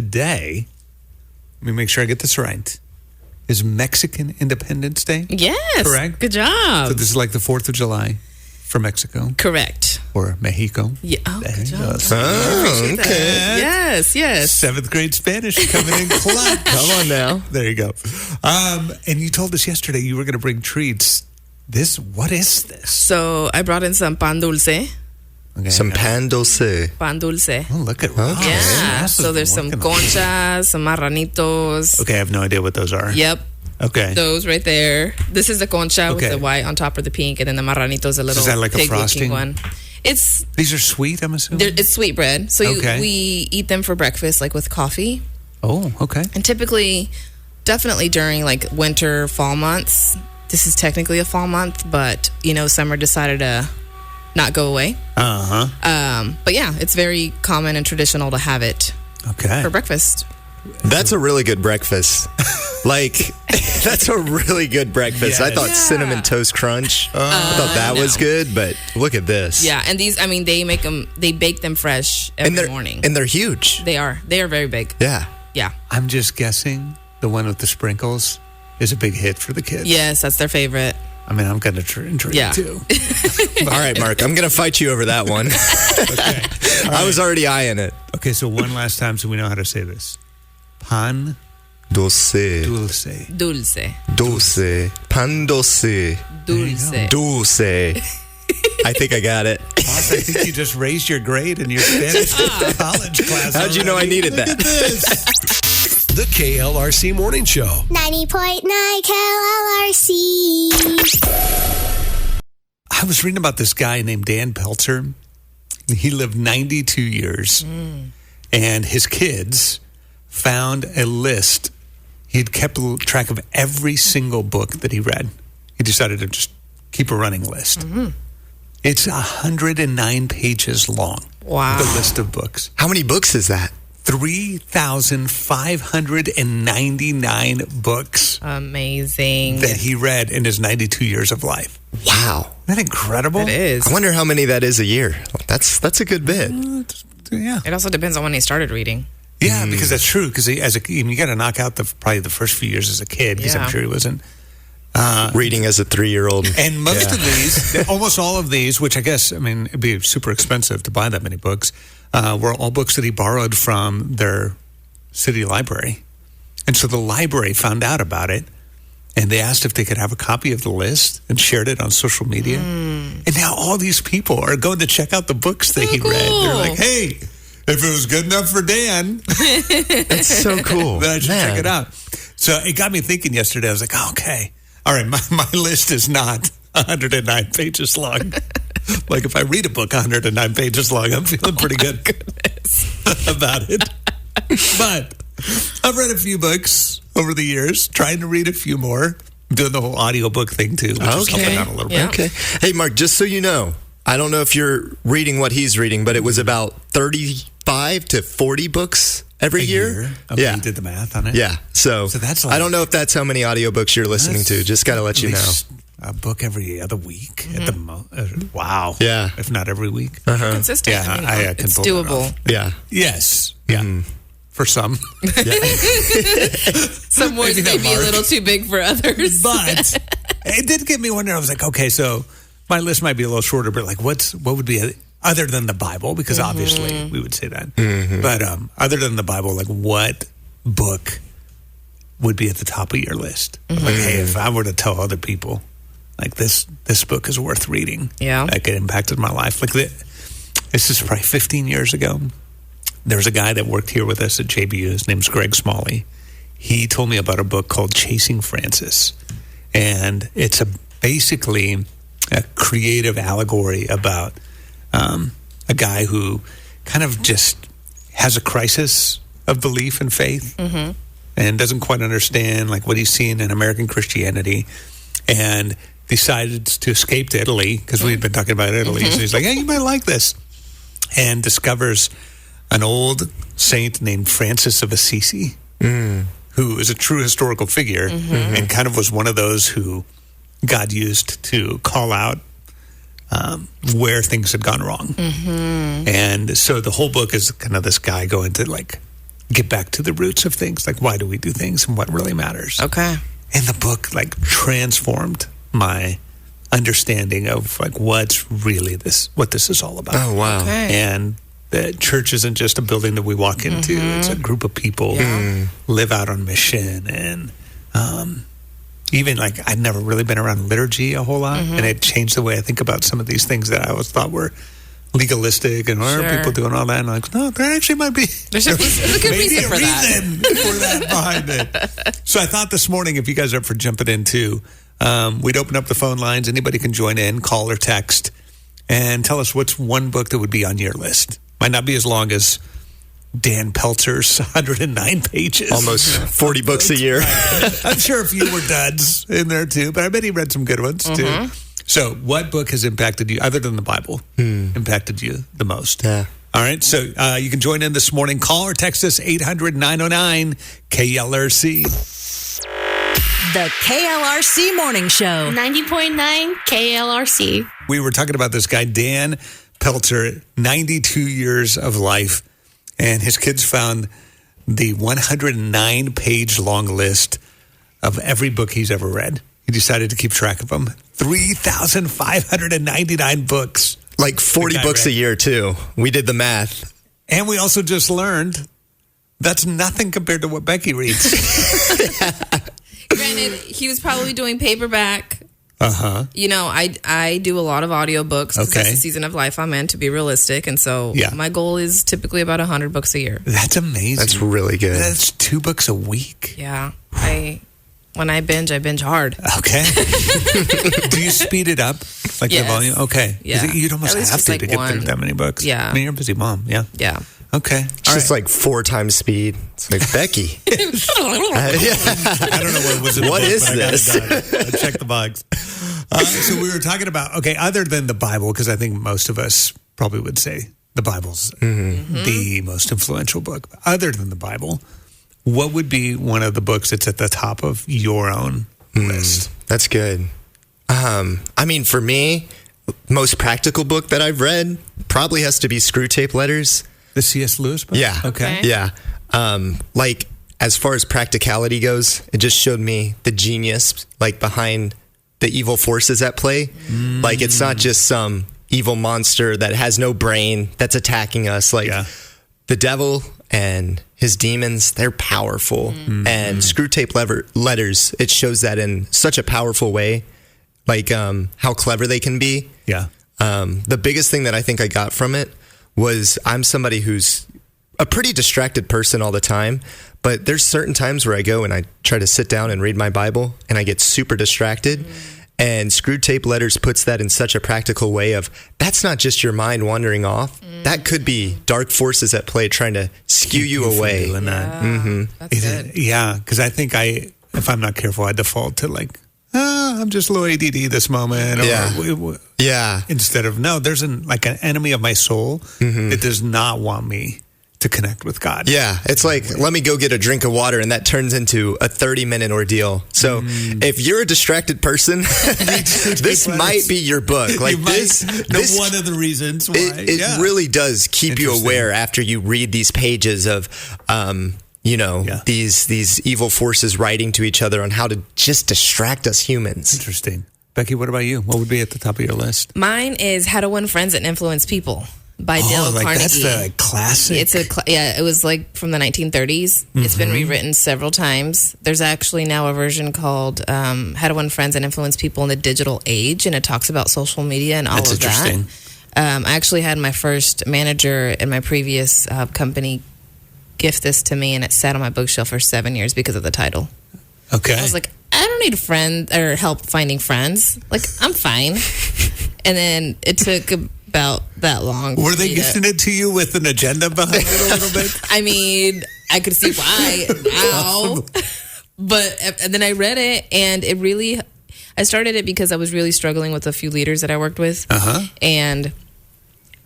today, let me make sure I get this right, is Mexican Independence Day? Yes. Correct? Good job. So this is like the 4th of July for Mexico? Correct. Or Mexico? Yeah. Oh, good job. Oh, okay. Yes. 7th grade Spanish coming in clutch. Come on now. There you go. And you told us yesterday you were going to bring treats. What is this? So I brought in some pan dulce. Okay, Some pan dulce. Pan dulce. Oh, look at Ross. Yeah. Ross So is there's some working on it. conchas, some marranitos. Okay, I have no idea what those are. Yep. Okay. Those right there. This is the concha Okay. with the white on top of the pink, and then the marranito is a little is that like a frosting? pig-looking one. These are sweet, I'm assuming? It's sweet bread. So Okay. we eat them for breakfast, like with coffee. Oh, okay. And typically, definitely during like winter, fall months. This is technically a fall month, but summer decided to not go away. But yeah, it's very common and traditional to have it Okay. for breakfast. That's a really good breakfast. That's a really good breakfast. I thought Yeah. Cinnamon Toast Crunch. I thought that was good, but look at this. Yeah, and these, they bake them fresh every morning. And they're huge. They are very big. Yeah. Yeah. I'm just guessing the one with the sprinkles is a big hit for the kids. Yes, that's their favorite. I mean, I'm going to try Yeah. it too. All right, Mark, I'm going to fight you over that one. Okay. I was already eyeing it. Okay, so one last time so we know how to say this. Pan Dulce. dulce. Dulce. Dulce. Pan dulce. Dulce. Dulce. I think I got it. Ross, I think you just raised your grade in your Spanish college class. How'd you know I needed Look that? at this. The KLRC Morning Show. 90.9 KLRC. I was reading about this guy named Dan Peltzer. He lived 92 years, and his kids found a list. He had kept track of every single book that he read. He decided to just keep a running list. It's 109 pages long. Wow. The list of books. How many books is that? 3,599 books Amazing. that he read in his 92 years of life. Wow. Isn't that incredible? It is. I wonder how many that is a year. That's a good bit. Yeah. It also depends on when he started reading. Yeah, because that's true. Because you got to knock out probably the first few years as a kid, because Yeah. I'm sure he wasn't. Reading as a 3-year-old. And most of these, almost all of these, which I guess, it'd be super expensive to buy that many books, were all books that he borrowed from their city library. And so the library found out about it, and they asked if they could have a copy of the list and shared it on social media. And now all these people are going to check out the books that he read. They're like, hey, if it was good enough for Dan, That's so cool. then I should Man. check it out. So it got me thinking yesterday. I was like, oh, okay. All right, my list is not 109 pages long. Like if I read a book 109 pages long, I'm feeling pretty good about it. But I've read a few books over the years, trying to read a few more. I'm doing the whole audiobook thing too, which is helping out a little Yeah. bit. Okay. Hey, Mark, just so you know, I don't know if you're reading what he's reading, but it was about 35 to 40 books every year. Okay, Yeah. you did the math on it? Yeah. So that's I don't know if that's how many audiobooks you're listening to. Just got to let you know. A book every other week at the most. Wow. Yeah. If not every week. Consistent. Yeah, I can it's pull that doable. off. Yeah. Yes. Yeah. For some. Some words Maybe may not be a Mark. little too big for others. But it did get me wondering. I was like, okay, so my list might be a little shorter, but like what would be other than the Bible? Because obviously we would say that. But other than the Bible, like what book would be at the top of your list? Like, hey, if I were to tell other people, like this book is worth reading. Yeah. Like it impacted my life. Like this is probably 15 years ago. There was a guy that worked here with us at JBU. His name's Greg Smalley. He told me about a book called Chasing Francis. And it's basically a creative allegory about a guy who kind of just has a crisis of belief and faith and doesn't quite understand like what he's seeing in American Christianity, and decided to escape to Italy because we've been talking about Italy. So he's like, hey, you might like this. And discovers an old saint named Francis of Assisi, who is a true historical figure and kind of was one of those who God used to call out where things had gone wrong. And so the whole book is kind of this guy going to like get back to the roots of things, like why do we do things and what really matters. Okay. And the book like transformed my understanding of like what's really what this is all about. Oh, wow. Okay. And the church isn't just a building that we walk into. It's a group of people who live out on mission. And even like I'd never really been around liturgy a whole lot. And it changed the way I think about some of these things that I always thought were legalistic and why are people doing all that? And I'm like, no, there actually might be There's a good reason for that behind it. So I thought this morning, if you guys are up for jumping in too, we'd open up the phone lines. Anybody can join in, call or text, and tell us what's one book that would be on your list. Might not be as long as Dan Peltzer's 109 pages. Almost 40 books a year. I'm sure a few were duds in there too, but I bet he read some good ones too. So what book has impacted you, other than the Bible, impacted you the most? Yeah. All right, so you can join in this morning. Call or text us 800-909-KLRC. The KLRC Morning Show. 90.9 KLRC. We were talking about this guy, Dan Peltzer, 92 years of life, and his kids found the 109-page long list of every book he's ever read. He decided to keep track of them. 3,599 books. Like 40 books a year, too. We did the math. And we also just learned that's nothing compared to what Becky reads. Granted, he was probably doing paperback. You know, I do a lot of audiobooks because that's the season of life I'm in, to be realistic. And so my goal is typically about 100 books a year. That's amazing. That's really good. That's 2 books a week. Yeah. When I binge hard. Okay. Do you speed it up? Like the volume? Okay. Yeah. You'd almost have to get through that many books. Yeah. I mean, you're a busy mom. Yeah. Yeah. Okay. It's just like 4 times speed. It's like, Becky. I don't know what was in the What book, is but I got this? it done. I checked the box. So we were talking about, other than the Bible, because I think most of us probably would say the Bible's the most influential book. Other than the Bible, what would be one of the books that's at the top of your own list? That's good. I mean, for me, most practical book that I've read probably has to be Screw Tape Letters. The C.S. Lewis book? Yeah. Okay. Yeah. Like, as far as practicality goes, it just showed me the genius, like, behind the evil forces at play. Like, it's not just some evil monster that has no brain that's attacking us. Like, the devil and his demons, they're powerful. And Screw Tape Letters, it shows that in such a powerful way, like how clever they can be. Yeah. The biggest thing that I think I got from it was I'm somebody who's a pretty distracted person all the time, but there's certain times where I go and I try to sit down and read my Bible and I get super distracted. And Screwed Tape Letters puts that in such a practical way of that's not just your mind wandering off. That could be dark forces at play trying to skew you away. Doing that. That's good. Yeah, because I think if I'm not careful, I default to like, I'm just a little ADD this moment. Or, instead of, no, there's an enemy of my soul that does not want me to connect with God. Yeah, it's like, let me go get a drink of water, and that turns into a 30-minute ordeal. So if you're a distracted person, this might be your book. Like this one of the reasons why. It really does keep you aware after you read these pages of these evil forces writing to each other on how to just distract us humans. Interesting. Becky, what about you? What would be at the top of your list? Mine is How to Win Friends and Influence People by Dale Carnegie. That's the classic. It was like from the 1930s. It's been rewritten several times. There's actually now a version called How to Win Friends and Influence People in the Digital Age, and it talks about social media and all of that. That's interesting. I actually had my first manager in my previous company gift this to me, and it sat on my bookshelf for 7 years because of the title. Okay. I was like, I don't need a friend or help finding friends. Like, I'm fine. And then it took about that long. Were they gifting it to you with an agenda behind it a little bit? I mean, I could see why now. But and then I read it, and it really, I started it because I was really struggling with a few leaders that I worked with. And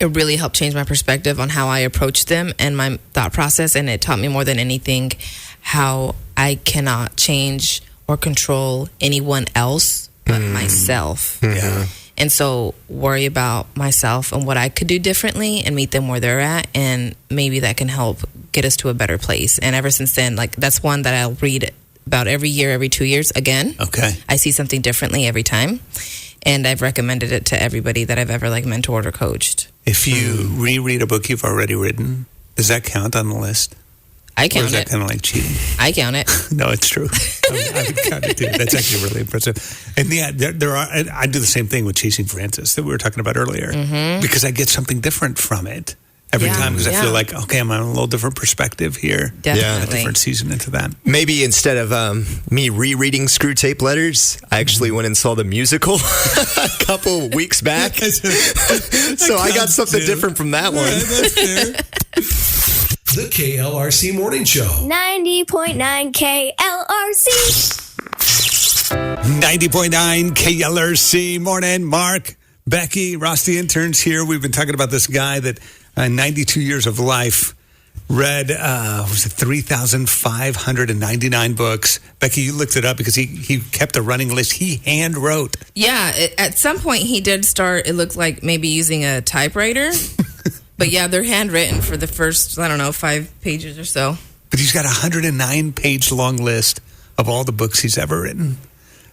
it really helped change my perspective on how I approached them and my thought process. And it taught me more than anything how I cannot change or control anyone else but myself. Yeah. And so worry about myself and what I could do differently and meet them where they're at. And maybe that can help get us to a better place. And ever since then, like, that's one that I'll read about every year, every 2 years again. Okay. I see something differently every time. And I've recommended it to everybody that I've ever like mentored or coached. If you reread a book you've already written, does that count on the list? I count or is that it. kind of like cheating? I count it. No, it's true. I would count it too. That's actually really impressive. And yeah, there are. I do the same thing with Chasing Francis that we were talking about earlier, because I get something different from it every time, because I feel like, okay, I'm on a little different perspective here. Definitely. A different season into that. Maybe instead of me rereading Screw Tape Letters, I actually went and saw the musical a couple weeks back. So I got something different from that one. That's fair. The KLRC Morning Show. 90.9 KLRC. 90.9 KLRC. Morning, Mark, Becky, Ross, the interns here. We've been talking about this guy that 92 years of life read, 3,599 books. Becky, you looked it up because he kept a running list. He hand wrote. Yeah, at some point he did start, it looked like maybe using a typewriter. But yeah, they're handwritten for the first, 5 pages or so. But he's got a 109-page long list of all the books he's ever written.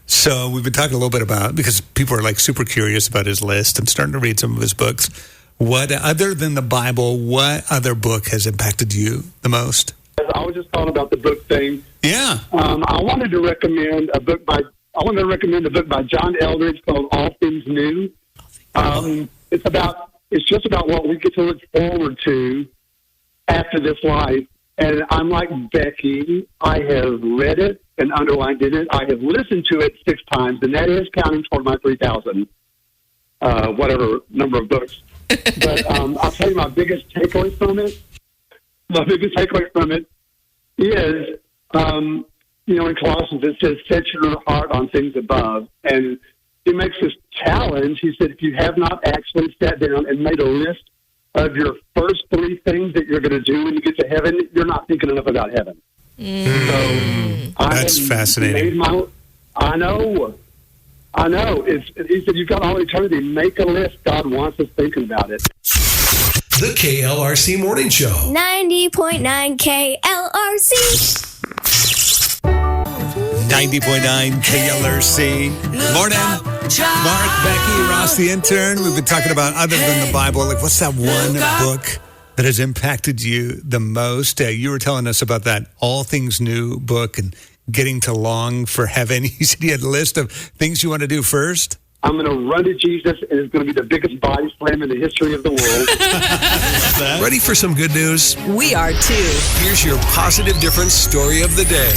So we've been talking a little bit about, because people are like super curious about his list and starting to read some of his books. What, other than the Bible, what other book has impacted you the most? I was just talking about the book thing. Yeah. I wanted to recommend a book by John Eldredge called All Things New. It's just about what we get to look forward to after this life. And I'm like Becky. I have read it and underlined it. I have listened to it 6 times, and that is counting toward my 3,000, whatever number of books. But I'll tell you my biggest takeaway from it. My biggest takeaway from it is, in Colossians it says, set your heart on things above. And he makes this challenge. He said, if you have not actually sat down and made a list of your first 3 things that you're going to do when you get to heaven, you're not thinking enough about heaven. So That's fascinating. I know. He said, you've got all eternity. Make a list. God wants us thinking about it. The KLRC Morning Show. 90.9 KLRC. 90.9 KLRC. Morning. Mark, Becky, Ross, the intern. We've been talking about, other than the Bible, like, what's that one book that has impacted you the most? You were telling us about that All Things New book and getting to long for heaven. You said you had a list of things you want to do first. I'm going to run to Jesus, and it's going to be the biggest body slam in the history of the world. Ready for some good news? We are too. Here's your positive difference story of the day.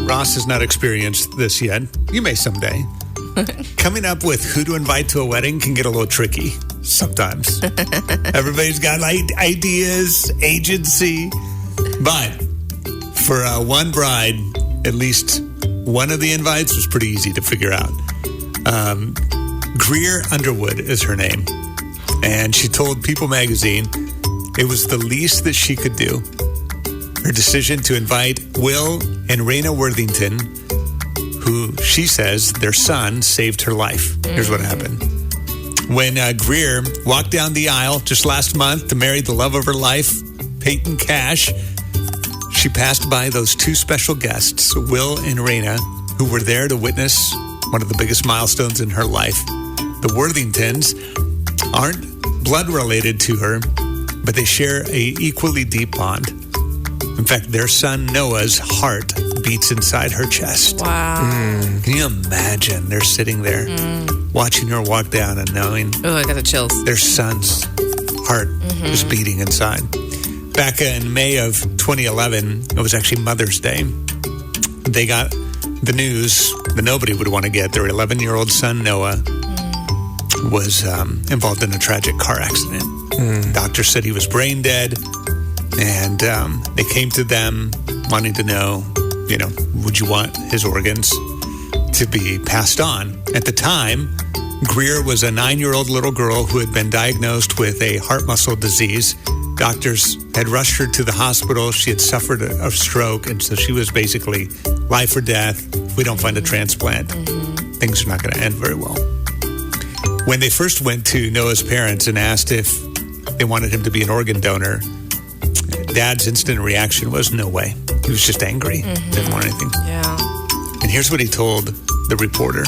Ross has not experienced this yet. You may someday. Coming up with who to invite to a wedding can get a little tricky sometimes. Everybody's got ideas, agency. But for one bride, at least one of the invites was pretty easy to figure out. Greer Underwood is her name. And she told People magazine it was the least that she could do. Her decision to invite Will and Raina Worthington, who she says their son saved her life. Here's what happened. When Greer walked down the aisle just last month to marry the love of her life, Peyton Cash, she passed by those 2 special guests, Will and Raina, who were there to witness one of the biggest milestones in her life. The Worthingtons aren't blood related to her, but they share a equally deep bond. In fact, their son Noah's heart beats inside her chest. Wow. Can you imagine? They're sitting there watching her walk down and knowing Oh, I got the chills. their son's heart is beating inside. Back in May of 2011, it was actually Mother's Day. They got the news that nobody would want to get. Their 11-year-old son, Noah, was involved in a tragic car accident. Doctors said he was brain dead. And they came to them wanting to know, would you want his organs to be passed on? At the time, Greer was a 9-year-old little girl who had been diagnosed with a heart muscle disease. Doctors had rushed her to the hospital. She had suffered a stroke, and so she was basically life or death. If we don't find a transplant, things are not going to end very well. When they first went to Noah's parents and asked if they wanted him to be an organ donor, Dad's instant reaction was no way. He was just angry. Didn't want anything. Yeah. And here's what he told the reporter.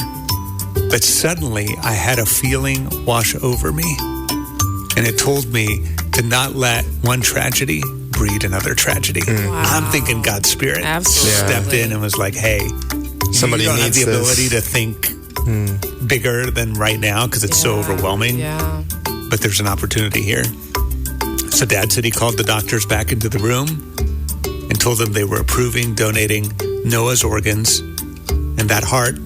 But suddenly I had a feeling wash over me. And it told me to not let one tragedy breed another tragedy. Wow. I'm thinking God's Spirit Absolutely. stepped in and was like, hey, Somebody you don't have needs the this. ability to think bigger than right now because it's so overwhelming. Yeah. But there's an opportunity here. So Dad said he called the doctors back into the room and told them they were approving donating Noah's organs. And that heart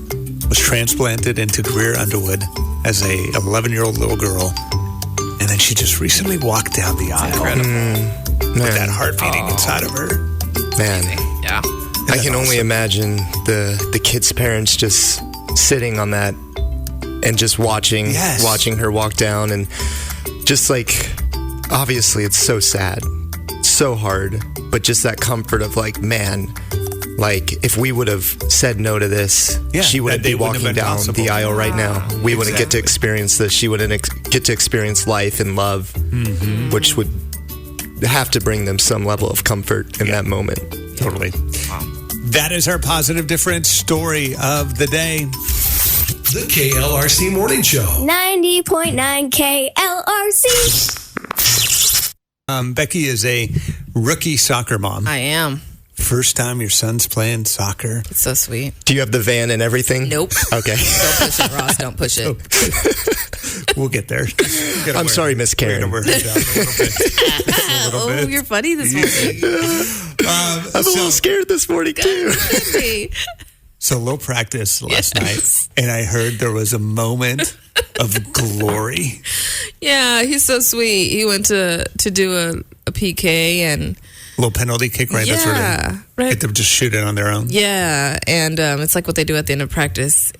was transplanted into Greer Underwood as a 11-year-old little girl. And then she just recently walked down the aisle with that heart beating inside of her. Man, Yeah. I can only imagine the kid's parents just sitting on that and just watching her walk down, and just like, obviously it's so sad, so hard, but just that comfort of like, man, like if we would have said no to this, she wouldn't be walking down the aisle right now. We wouldn't get to experience this. She wouldn't get to experience life and love, which would have to bring them some level of comfort in that moment. Totally. That is our positive difference story of the day. The KLRC Morning Show. 90.9 KLRC. Becky is a rookie soccer mom. I am. First time your son's playing soccer. It's so sweet. Do you have the van and everything? Nope. Okay. Don't push it, Ross. Don't push it. We'll get there. I'm sorry, Miss Karen. We're gonna wear her down a little bit. Oh, you're funny this morning. I'm a little scared this morning too. So low practice last night, and I heard there was a moment of glory. Yeah, he's so sweet. He went to do a PK and Little penalty kick, right? That's where they get them just shoot it on their own. yeah, and it's like what they do at the end of practice,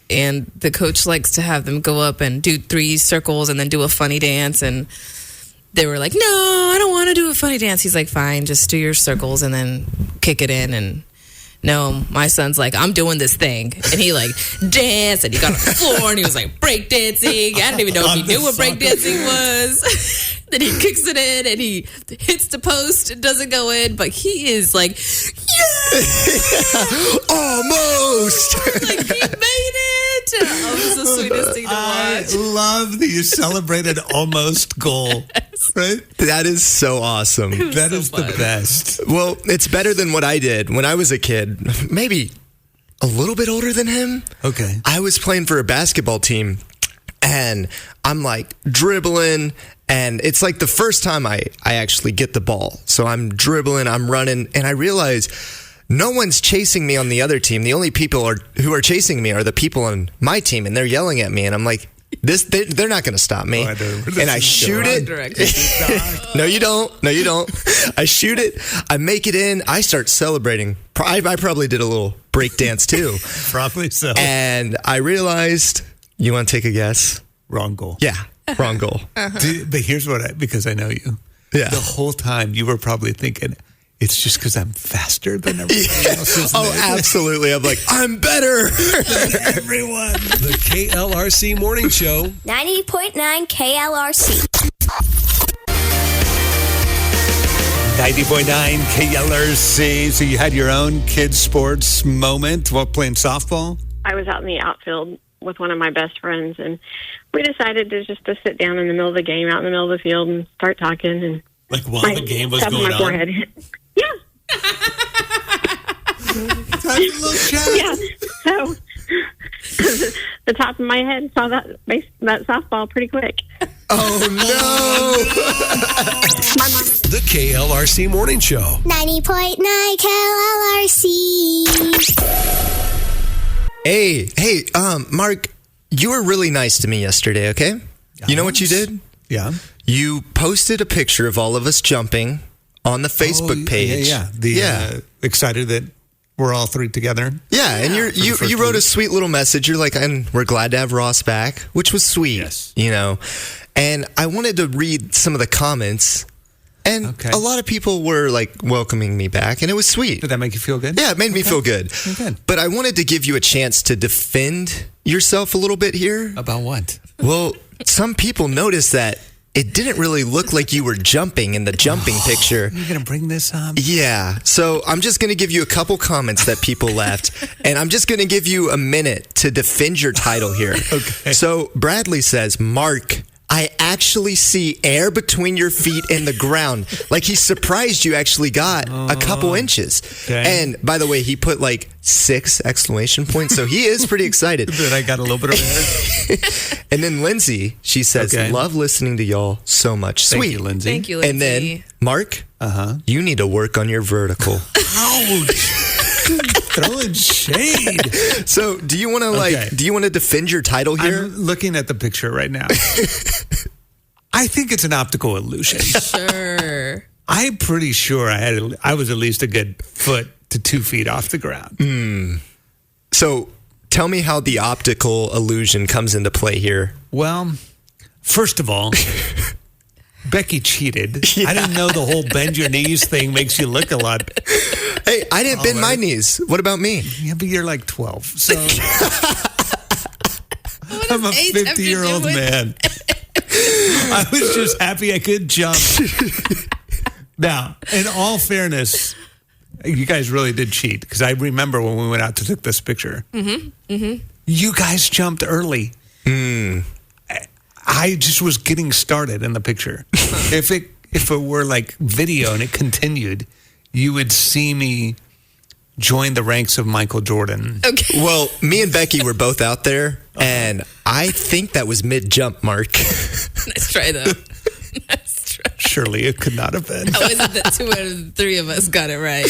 and the coach likes to have them go up and do 3 circles and then do a funny dance, and they were like, no, I don't want to do a funny dance. He's like, fine, just do your circles and then kick it in. And no, my son's like, I'm doing this thing. And he like danced and he got on the floor and he was like break dancing. I don't even know if he knew what break dancing was. Then he kicks it in and he hits the post. It doesn't go in, but he is like, yeah! Almost. Like he made it. Oh, it was the sweetest thing to I watch. love that you celebrated almost goal. Right? That is so awesome. That so is fun. the best. Well, it's better than what I did when I was a kid. Maybe a little bit older than him. Okay. I was playing for a basketball team, and I'm like dribbling, and it's like the first time I actually get the ball. So I'm dribbling, I'm running, and I realize no one's chasing me on the other team. The only people who are chasing me are the people on my team, and they're yelling at me, and I'm like, they're not going to stop me. And I shoot it. No, you don't. I shoot it. I make it in. I start celebrating. I probably did a little break dance too. Probably so. And I realized, you want to take a guess? Wrong goal. Yeah, wrong goal. But here's what because I know you. Yeah. The whole time you were probably thinking, it's just because I'm faster than everybody else. Isn't Oh, it? absolutely. I'm like, I'm better. Everyone. The KLRC Morning Show. 90.9 KLRC. 90.9 KLRC. So you had your own kids' sports moment while playing softball? I was out in the outfield with one of my best friends, and we decided to sit down in the middle of the game, out in the middle of the field, and start talking. And Like while the game was tapping going my on? forehead. Yeah. Have a little chat. Yeah. So the top of my head saw that softball pretty quick. Oh, no. My mom. The KLRC Morning Show. 90.9 KLRC. Hey, Mark, you were really nice to me yesterday, okay? You know what you did? Yeah. You posted a picture of all of us jumping on the Facebook page. Yeah. Excited that we're all 3 together. Yeah, and you wrote a sweet little message. You're like, and we're glad to have Ross back, which was sweet. Yes. You know, and I wanted to read some of the comments, and a lot of people were like welcoming me back, and it was sweet. Did that make you feel good? Yeah, it made me feel good. Okay. But I wanted to give you a chance to defend yourself a little bit here. About what? Well, some people noticed that it didn't really look like you were jumping in the jumping picture. You're going to bring this up? Yeah. So I'm just going to give you a couple comments that people left, and I'm just going to give you a minute to defend your title here. Okay. So Bradley says, Mark, I actually see air between your feet and the ground. Like he's surprised you actually got a couple inches. Okay. And by the way, he put like 6 exclamation points. So he is pretty excited. That I got a little bit of air. And then Lindsay, she says, Okay. love listening to y'all so much. Thank Sweet. you, Lindsay. Thank you, Lindsay. And then Mark, you need to work on your vertical. Ouch. Throwing shade. So do you want to Okay. do you want to defend your title here? I'm looking at the picture right now. I think it's an optical illusion. Sure. I'm pretty sure I was at least a good foot to 2 feet off the ground. So tell me how the optical illusion comes into play here. Well, first of all, Becky cheated. I didn't know the whole bend your knees thing makes you look a lot. Hey, I didn't bend my knees. What about me? Yeah, but you're like 12. So I'm a age have to do 50-year-old with- man. I was just happy I could jump. Now, in all fairness, you guys really did cheat because I remember when we went out to take this picture. You guys jumped early. I just was getting started in the picture. If it were like video and it continued, you would see me join the ranks of Michael Jordan. Okay. Well, me and Becky were both out there, and I think that was mid-jump, Mark. Nice try, though. Nice try. Surely it could not have been. How is it that 2 out of the 3 of us got it right?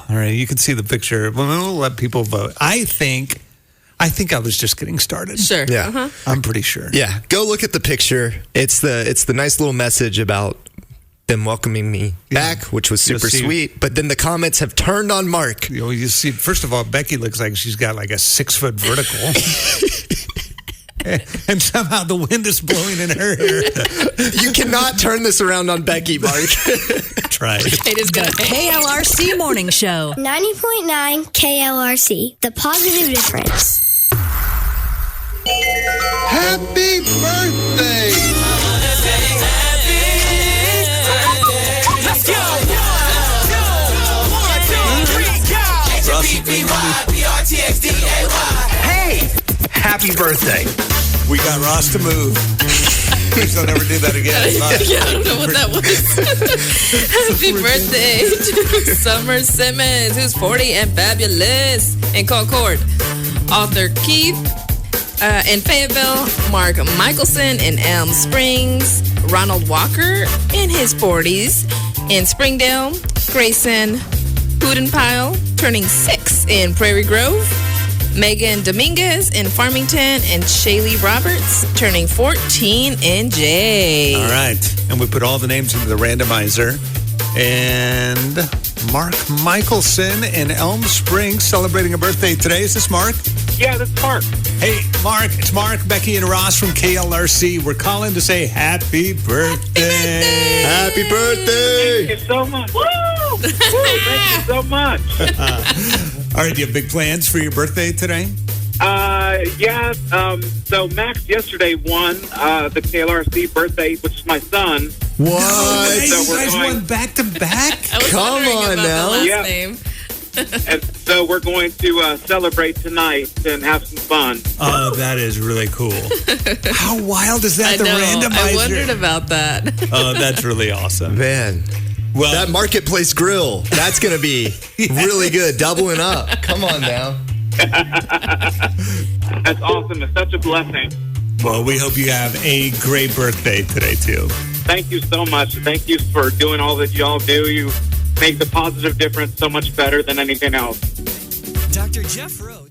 All right, you can see the picture. We'll let people vote. I think I was just getting started. Sure. Yeah. I'm pretty sure. Yeah, go look at the picture. It's the nice little message about them welcoming me back, which was super You'll see- sweet. But then the comments have turned on Mark. You see, first of all, Becky looks like she's got like a 6-foot vertical. And somehow the wind is blowing in her hair. You cannot turn this around on Becky, Mark. Tried. It is The good. KLRC Morning Show. 90.9 KLRC, the positive difference. Happy birthday! Let's go! 1, 2, 3, go! Hey! Happy birthday! We got Ross to move. Please don't ever do that again. Bye. Yeah, I don't know what that was. Happy birthday to Summer Simmons, who's 40 and fabulous. In Concord, Arthur Keith in Fayetteville, Mark Michelson in Elm Springs, Ronald Walker in his 40s in Springdale, Grayson Pudenpile turning 6 in Prairie Grove, Megan Dominguez in Farmington, and Shaylee Roberts turning 14 in Jay. All right. And we put all the names into the randomizer. And Mark Michelson in Elm Springs celebrating a birthday today. Is this Mark? Yeah, that's Mark. Hey, Mark. It's Mark, Becky, and Ross from KLRC. We're calling to say happy birthday. Happy birthday! Thank you so much. Woo! Woo! Thank you so much. All right. Do you have big plans for your birthday today? Yeah. So Max yesterday won the KLRC birthday, which is my son. What? So You we're guys going- won back to back? I was Come wondering on about now. the last Yeah. name. And so we're going to celebrate tonight and have some fun. Oh, that is really cool. How wild is that? I The know. randomizer. I wondered about that. Oh, that's really awesome. Man, Well, that Marketplace Grill, that's going to be really good. Doubling up. Come on now. That's awesome. It's such a blessing. well, we hope you have a great birthday today, too. Thank you so much. Thank you for doing all that y'all do. You make the positive difference so much better than anything else. Dr. Jeff Rhodes.